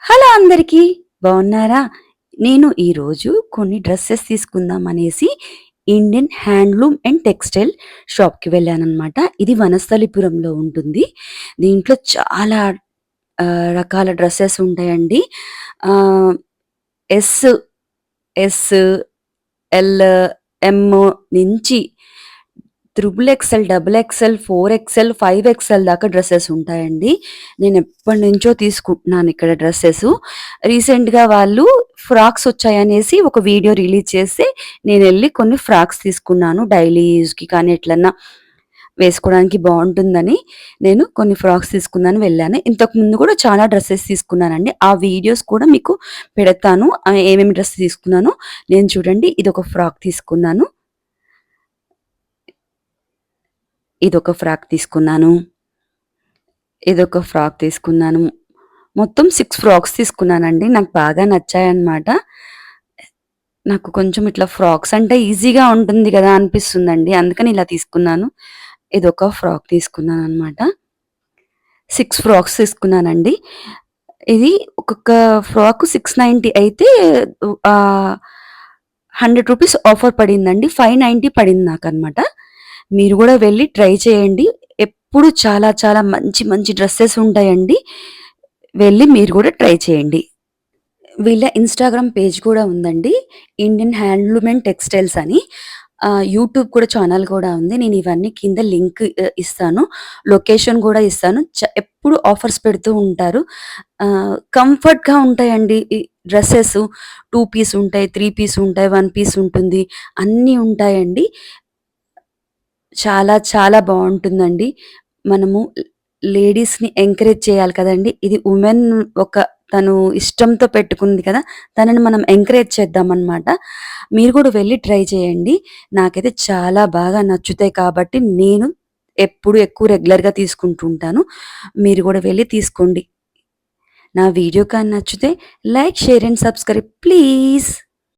Hello అందరికీ బాగున్నారా? నేను ఈరోజు కొన్ని డ్రెస్సెస్ తీసుకుందాం అనేసి ఇండియన్ హ్యాండ్లూమ్ అండ్ టెక్స్టైల్ షాప్‌కి వెళ్ళాననమాట. ఇది వనస్థలిపురంలో ఉంటుంది. దీంట్లో చాలా రకాల డ్రెస్సెస్ ఉంటాయండి. ఆహ్, ఎస్, ఎస్, ఎల్, ఎమ్ నుంచి triple XL, double XL, 4 XL, 5 XL దాకా డ్రెసెస్ ఉంటాయండి. నేను ఎప్పటినుంచో తీసుకుంటున్నాను ఇక్కడ డ్రెసెస్. రీసెంట్‌గా వాళ్ళు ఫ్రాక్స్ వచ్చాయనేసి ఒక వీడియో రిలీజ్ చేస్తే నేనెళ్ళి కొన్ని ఫ్రాక్స్ తీసుకున్నాను. డైలీ యూజ్‌కి కానీ ఎట్లన్నా వేసుకోవడానికి బావుంటుందని నేను కొన్ని ఫ్రాక్స్ తీసుకుందామని వెళ్ళాను. ఇంతకు ముందు కూడా చాలా డ్రెసెస్ తీసుకున్నానండి. ఆ వీడియోస్ కూడా మీకు పెడతాను. ఏమేమి డ్రెస్ తీసుకున్నానో నేను చూడండి ఇదొక ఫ్రాక్ తీసుకున్నాను. ఇదొక ఫ్రాక్ తీసుకున్నాను. ఇదొక ఫ్రాక్ తీసుకున్నాను. మొత్తం 6 ఫ్రాక్స్ తీసుకున్నానండి. నాకు బాగా నచ్చాయన్నమాట. నాకు కొంచెం ఇట్లా ఫ్రాక్స్ అంటే ఈజీగా ఉంటుంది గదా అనిపిస్తుందండి. అందుకని ఇలా తీసుకున్నాను. ఇదొక ఫ్రాక్ తీసుకున్నానన్నమాట. 6 ఫ్రాక్స్ తీసుకున్నానండి. ఇది ఒక్కొక్క ఫ్రాక్ 690 అయితే ఆహ్, రూ. 100 ఆఫర్ పడిందండి. 590 పడింది నాకన్నమాట. మీరు గూడా వెళ్లి ట్రై చేయండి. ఎప్పుడు చాలా చాలా మంచి మంచి డ్రెసెస్ ఉంటాయండి. వెళ్లి మీరు గూడా ట్రై చేయండి. వీళ్ళ ఇన్‌స్టాగ్రామ్ పేజ్ కూడా ఉందండి. ఇండియన్ హ్యాండ్లూమ్ అండ్ టెక్స్‌టైల్స్ అని. యూట్యూబ్ కూడా ఛానెల్ కూడా ఉంది. నేను ఇవన్నీ కింద లింక్ ఇస్తాను. లొకేషన్ గూడా ఇస్తాను. ఎప్పుడు ఆఫర్స్ పెడుతూ ఉంటారు. కంఫర్ట్‌గా ఉంటాయండి ఈ డ్రెసెస్. 2 పీస్ ఉంటాయి, 3 పీస్ ఉంటాయి, 1 పీస్ ఉంటుంది. అన్నీ ఉంటాయండి. చాలా చాలా బావుంటుందండి. మనము లేడీస్‌ని ఎంకరేజ్ చేయాలి కదండీ! ఇది వుమెన్ ఒక తను ఇష్టంతో పెట్టుకుంది కదా! తనని మనం ఎంకరేజ్ చేద్దామనమాట. మీరు కూడా వెళ్లి ట్రై చేయండి. నాకైతే చాలా బాగా నచ్చుతాయి కాబట్టి నేను ఎప్పుడు ఎక్కువ రెగ్యులర్‌గా తీసుకుంటూ ఉంటాను. మీరు కూడా వెళ్లి తీసుకోండి. నా వీడియో కానీ నచ్చితే like, share and subscribe please.